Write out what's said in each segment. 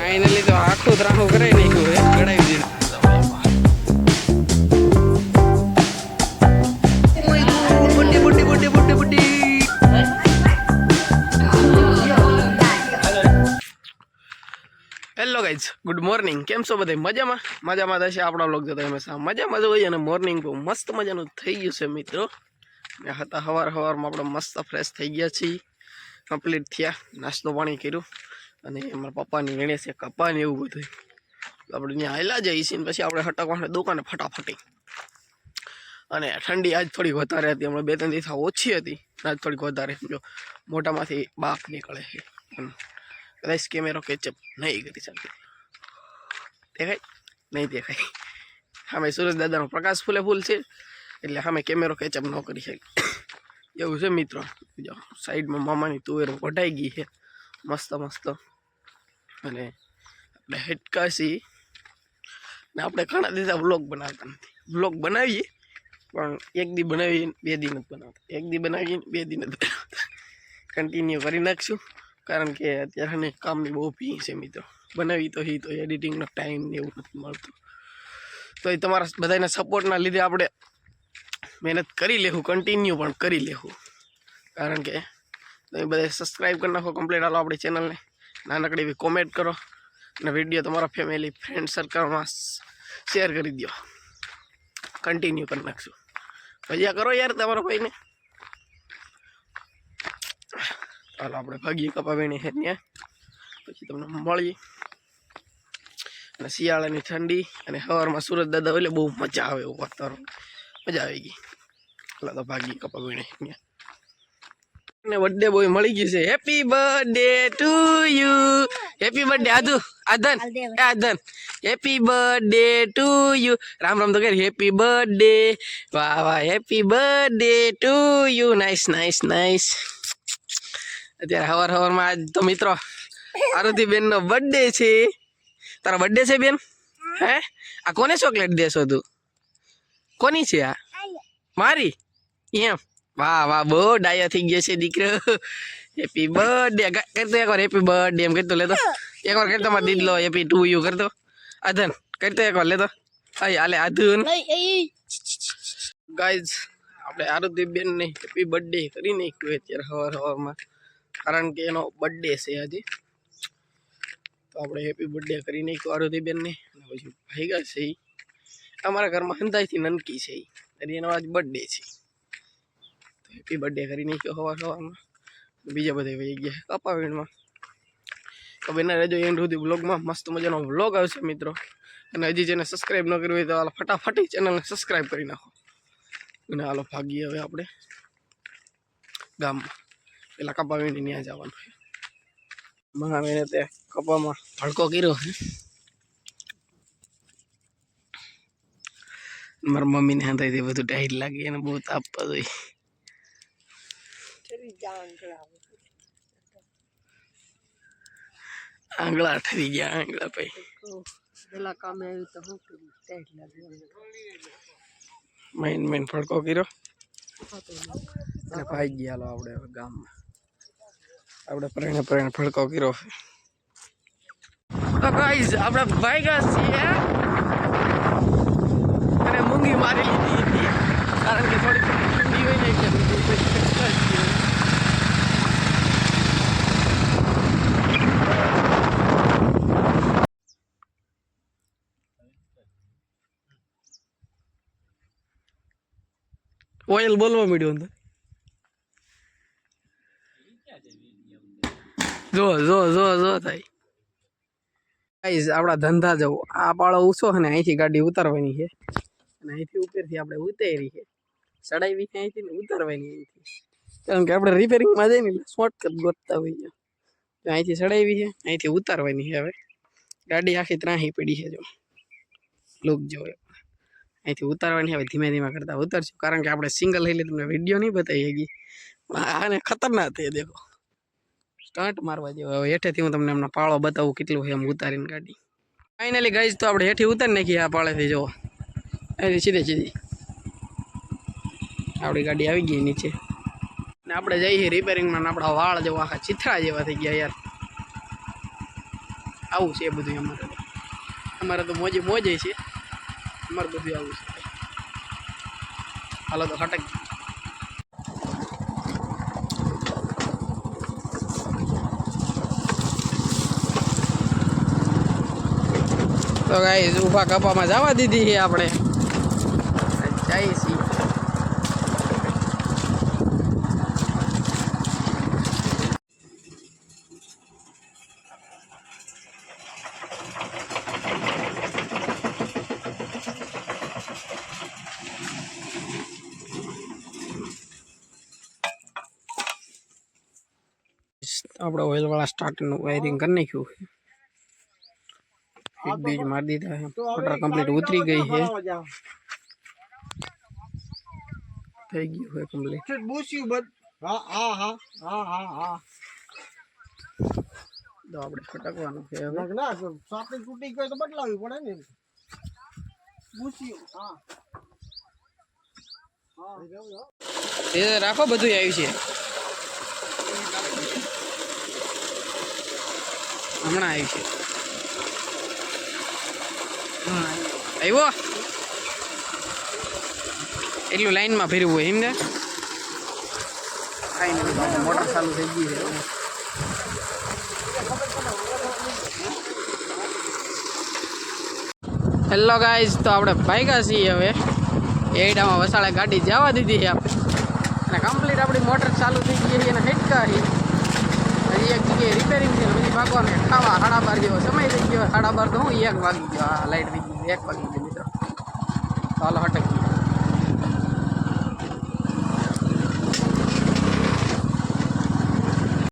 Finally તો આખું ત્રાહું કરાવી નાખ્યું હે, કઢાવી દીધું. Hello guys, good morning. કેમ છો બધા? મજામાં? મજામાં થશે આપણો વ્લોગ જોતા હંમેશા મજામાં જ હોય. અને મોર્નિંગ બહુ મસ્ત મજાનું થઈ ગયું છે મિત્રો. ને હતા સવારમાં આપણે મસ્ત ફ્રેશ થઈ ગયા છીએ, કમ્પ્લીટ થયા, નાસ્તો પાણી કર્યું અને અમારા પપ્પાની વેણે છે કપા ને એવું બધું. આપણે ત્યાં હાલ્યા જઈએ છીએ, પછી આપણે હટકવાના દુકાને ફટાફટી. અને ઠંડી આજ થોડીક વધારે હતી, હમણાં 2-3 દિવસ ઓછી હતી, આજ થોડીક વધારે. જો મોઢામાંથી બાફ નીકળે છે. કદાચ કેમેરો કેચઅપ નહીં કરી શકતી, દેખાય નહીં દેખાય. સામે સુરજ દાદાનો પ્રકાશ ફૂલે ફૂલ છે, એટલે સામે કેમેરો કેચઅપ ન કરી શકે એવું છે મિત્રો. જો સાઈડમાં મામાની તુવેરો કઢાઈ ગઈ છે મસ્ત મસ્ત. અને આપણે હેટકાશી ને આપણે ઘણા દીધા વ્લોગ બનાવતા નથી. વ્લોગ બનાવીએ પણ એક દી બનાવીએ 2 દી નથી બનાવતા, એક દી બનાવીએ 2 દી નથી બનાવતા. કન્ટિન્યુ કરી નાખશું, કારણ કે અત્યારે કામની બહુ ભીંગ છે મિત્રો. બનાવી તો તો એડિટિંગનો ટાઈમ ને એવું નથી મળતું. તો એ તમારા બધાના સપોર્ટના લીધે આપણે મહેનત કરી લેવું, કન્ટિન્યુ પણ કરી લેવું. કારણ કે તમે બધા સબસ્ક્રાઈબ કરી નાખો કમ્પ્લીટ. હાલો આપણી ચેનલને નાનકડી એવી કોમેન્ટ કરો અને વિડીયો તમારા ફેમિલી ફ્રેન્ડ સર્કલમાં શેર કરી દો. કન્ટિન્યુ કરી નાખશું. ભજીયા કરો યાર તમારા ભાઈને. ચાલો આપણે ભાગીએ કપાવીને છે ત્યાં, પછી તમને મળીએ. અને શિયાળાની ઠંડી અને સવારમાં સુરત દાદા એટલે બહુ મજા આવે એવું વાતાવરણ, મજા આવી ગઈ. એટલે તો ભાગીએ કપાવીને ત્યાં. ને બર્થડે બોય મળી ગયું છે. Happy birthday to you. Happy birthday આદુ આદન આદન. Happy birthday to you. Ram Ram તો કરી. Happy birthday. વાહ વાહ. Happy birthday to you. Nice nice nice. અત્યારે સવારમાં આજ તો મિત્રો આરુતિ બેન નો બર્થડે છે. તારા બર્થડે છે બેન? હે આ કોને ચોકલેટ દેશો તું? કોની છે આ? મારી? એમ? વાહ વાહ, બહુ ડાયા થઈ ગયા છે દીકરો. હેપી બર્થડે કરતો એકવાર. હેપી બર્થડે એમ કરતો લેતો એકવાર. કરતો મારે દીદલો હેપી ટુ યુ કરતો. આધન કરતો એકવાર લેતો. હાલે આધુન. ગાઈઝ આપણે આરુતિ બેન ને હેપી બર્થડે કરી નાખ્યું અત્યારે સવારમાં, કારણ કે એનો બર્થડે છે આજે. તો આપણે હેપી બર્થડે કરી નાખ્યું આરુતિ બેન ને. પછી ભાઈગા છે એ અમારા ઘરમાં હંધાઈથી નનકી છે એટલે એનો આજ બર્થડે છે. હેપી બર્થડે કરી નાખ્યો સવારમાં. બીજા બધા વહી ગયા કપાવીણમાં. તો બેના રહેજો એન્ડ સુધી વ્લોગમાં. મસ્ત મજાનો વ્લોગ આવશે મિત્રો. અને હજી જેને સબસ્ક્રાઈબ ન કર્યું હોય તો હાલ ફટાફટી ચેનલને સબસ્ક્રાઈબ કરી નાખો. અને હાલો ભાગીએ હવે આપણે ગામમાં. પેલા કપાવીને ત્યાં જવાનું છે. મહાવીને તે કપામાં ભડકો કર્યો છે. મારા મમ્મીને હાથાઈથી બધું ટાઈટ લાગી અને બહુ તાપ પડે. આંગળા ઠરી ગયા આંગળા ભાઈ. પેલા કામે આવ્યું તો હું ટાઈટ લાગી. મેન ફડકો કર્યો અને ભાઈ ગયા. હાલો આપણે હવે ગામમાં. આપણે પ્રેણે ફડકો કર્યો. તો ગાઈઝ આપણે ભાગ્યા છીએ અને મૂંગી મારી લીધી હતી, કારણ કે થોડી ઠંડી હોય ને એટલે ઓઇલ બોલવા મળ્યો અંદર. જો જો જો જો થાય. ગાઈઝ આપણા ધંધા જવો. આ પાળો ઊંચો છે ને અહીંથી ગાડી ઉતારવાની છે અને અહીંથી ઉપરથી આપણે ઉતારી છે, ચડાવી છે અહીંથી ને ઉતારવાની અહીંથી. કારણ કે આપણે રિપેરિંગમાં જઈએ ને એટલે શોર્ટકટ ગોતતા હોઈએ. તો અહીંથી ચડાવી છે, અહીંથી ઉતારવાની છે. હવે ગાડી આખી ત્રાહી પડી છે. જો લોક જો અહીંથી ઉતારવાની. હવે ધીમે ધીમે કરતા ઉતરશું, કારણ કે આપણે સિંગલ લઈ લે તમને વિડીયો નહીં બતાવી શકી. આને ખતરનાક છે દેખો, સ્ટન્ટ મારવા જેવો. હવે હેઠેથી હું તમને એમનો પાળો બતાવું કેટલું છે એમ ઉતારીને ગાડી. ફાઇનલી ગાઈઝ તો આપણે હેઠી ઉતારી નાખીએ આ પાળેથી. જો અહીંથી સીધે સીધી આપણી ગાડી આવી ગઈ નીચે ને આપણે જઈએ રિપેરિંગમાં. આપણા વાળ જેવા આખા ચીથડા જેવા થઈ ગયા યાર. આવું છે બધું અમારે તો મોજે છે અમારે બધું આવું છે હાલો તો હટક તો ગાઈસ ઊભા કપામાં જવા દીધી છે આપણે જઈએ છીએ આપણે ઓઇલવાળા સ્ટાર્ટરનું વાયરિંગ કરી નાખ્યું એક બીજ મારી દીધા છે મોટર કમ્પ્લીટ ઉતરી ગઈ છે થઈ ગયું છે કમ્પ્લીટ તો આપણે ફટકવાનું છે હવે તૂટી ગયો તો બદલાવી પડે ને એ રાખો બધું આવ્યું છે હમણાં આવ્યું છે આવ્યો એટલું લાઈનમાં ફેરવું હોય એમને કાંઈ નથી મોટર ચાલુ થઈ ગઈ છે હેલો ગાઈઝ તો આપણે ભાગ્યા છીએ હવે એડામાં વસાળે ગાડી જવા દીધી છે આપણે અને કમ્પ્લીટ આપણી મોટર ચાલુ થઈ ગઈ છે અને હેટકા છે હજી એક જગ્યાએ રિપેરિંગ છે હજી ભાગવાનું ખાવા 12:30 જેવો સમય થઈ ગયો 12:30 તો હું 1 વાગી ગયો આ લાઇટ થઈ ગઈ 1 વાગી ગયો મિત્રો ચાલો હટકી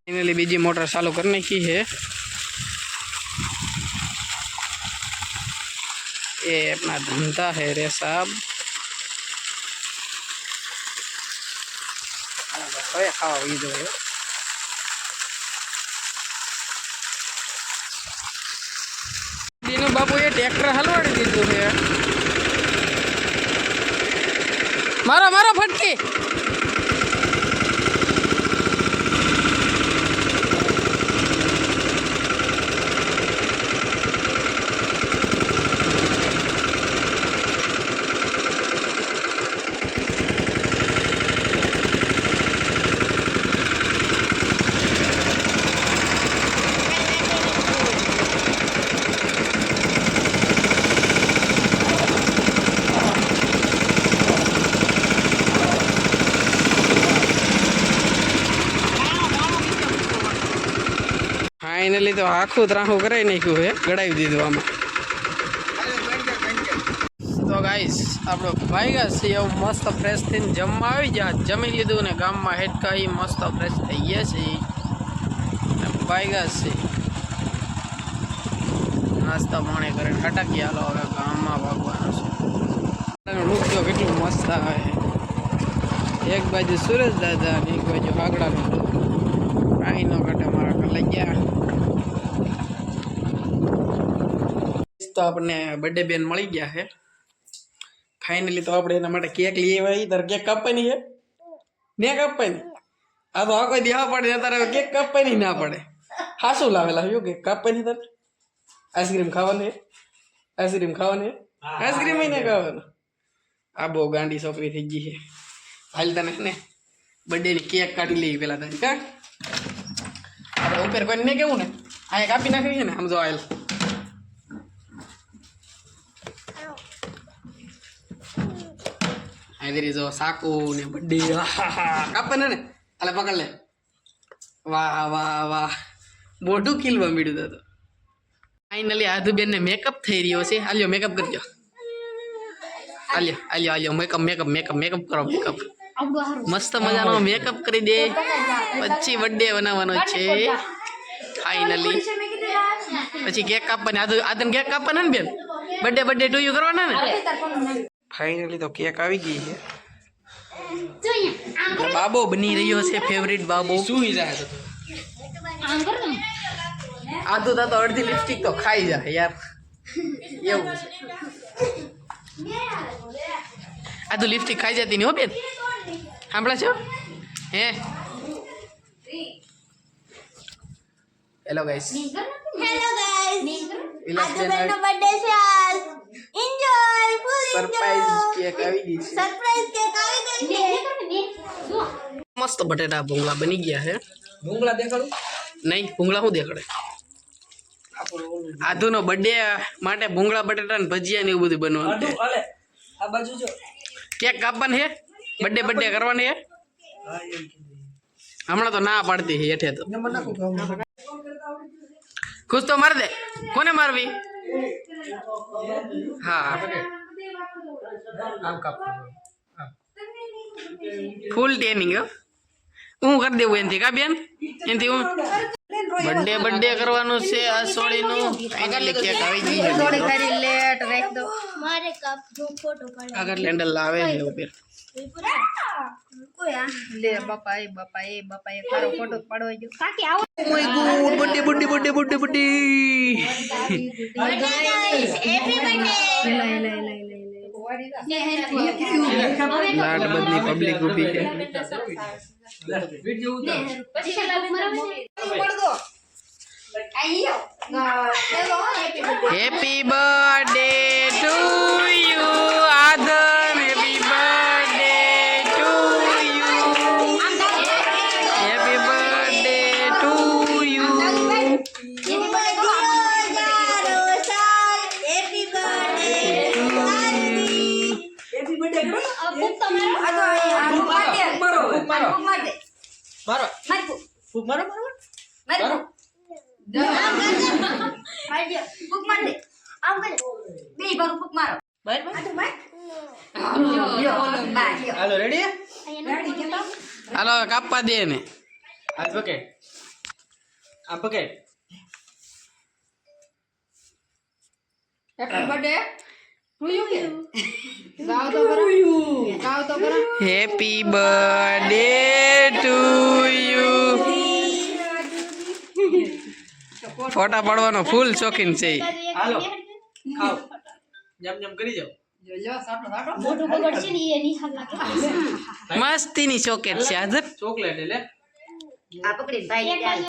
फाइनली बीजी मोटर चालू करने की है ये अपना धंधा है रे साहब खावा दो दीनू बाबू ये ट्रैक्टर हलवाड़ी दीधु है मारो मारो फटकी फाइनली तो आखू त्राखू कराई नाख्यु है गड़ावी दीधुं आमां तो गाइस आपणे भाग्या छे मस्त फ्रेश थईने जमवा आवी गया जमी लीधुं ने गाममां हेटकाई मस्त फ्रेश थई गया छे भाग्या छे नास्ता पाणी करीने हटकी हालो हवे गाममां भागवानुं छे लुक जो केटલું मस्त आवे एक बाजू सूरज दादा ने एक बाजू हागड़ानो काई न घटे मारा कलैया तो अपने बर्थडे बेन मळी गया है फाइनली तो આપણે એના માટે કેક લઈ આવ્યા ઈ તાર કેક કાપવાની છે ને કાપવાની આ તો આ કોઈ દેવા પડે તારે કેક કાપવાની ના પડે હાસુ લાવેલા હયો કેક કાપવાની તાર આઈસ્ક્રીમ ખાવાની આઈસ્ક્રીમ ઈ ને ખાવાનું આ બહુ ગાંડી છોકરી થઈ ગઈ છે હાલ તને ને બર્થડે ની કેક કાઢી લેવી પેલા તારી કા આપણે ઉપર કોઈને કેવું ને આ કાપી નાખવી છે ને સમજો આયલ इधर जो साकू ने बड्डी कापने ने अले पकड़ ले वाह वाह वाह मोटू खिलवा मीडू तो फाइनली आधु बेन ने मेकअप થઈ રહ્યો છે આલ્યો મેકઅપ કરજો આલ્યો મેકઅપ કરો મેકઅપ મસ્ત મજાનો મેકઅપ કરી દે પછી બર્થડે બનાવવાનો છે ફાઇનલી પછી કેક કાપવાની આદન કેક કાપવાના ને બેન બર્થડે ટુ યુ કરવાના ને फाइनली तो केक આવી ગઈ છે બાબો બની રહ્યો છે ફેવરિટ બાબો શું હી જાય તો આધો તો અડધી લિપસ્ટિક તો ખાઈ જાય યાર એવું આધો લિપસ્ટિક ખાઈ જતી ની હો બેન સાંભળા છો હે હેલો ગાઈસ હેલો ગાઈસ વિલાસ આજે બેનનો બર્થડે છે આજ એન્જોય ફૂલ સરપ્રાઈઝ કેક આવી ગઈ છે સરપ્રાઈઝ કેક આવી ગઈ છે મસ્ત બટેટા ભૂંગળા બની ગયા છે ભૂંગળા દેખાડું નહીં ભૂંગળા શું દેખાડે આધુનો બર્થડે માટે ભૂંગળા બટેટા ને ભજીયા ને એવું બધું બનવાનું આડું છે. હાલે આ બાજુ જો કેક કાપવાની છે બર્થડે કરવાની છે હા એમ કીધું હમણાં તો ના પાડતી છે હેઠે તો નંબર નાખો તો આમાં. ખુશ તો માર દે કોને મારવી હા આમ કાપ ફૂલ ટેનિંગ હું કરી દેવું એનથી કા બેન એનથી હું બર્થડે કરવાનું છે આ સોળીનું ફાઇનલી કેક આવી ગઈ છે મારે કપ જો ફોટો પાડ આગળ લેન્ડર લાવે છે ઉપર કોઈ આ લે બાપા એ તારો ફોટો પાડવો જો કાકી આવો oh my God birthday happy birthday લાડ બધી પબ્લિક ઊભી છે પછી શલાબ મરાવે પડદો હેપી બર્થડે ટુ યુ આદન happy birthday to you happy birthday to you happy birthday happy birthday કરો અબુ તમારો મારો મારો મારો ફૂક મારો મારો ફૂક માર દે આમ કરે બે બાર ફૂક મારો બાય આ તો માર હાલો રેડી હાલો કાપવા દે ને આ પકડ આ પકડ હેપી બર્થડે ટુ યુ કે ગાવ તો બરા હેપી બર્થડે ટુ યુ ફોટા પાડવાનો ફૂલ શોખીન છે ઈ. હાલો ખાઓ જમ કરી જાઓ જો સાટો મોટું બગડશે ને એ નિહાલ લાગે મસ્તીની ચોકેટ છે હાજર ચોકલેટ લે આ પકડી ભાઈ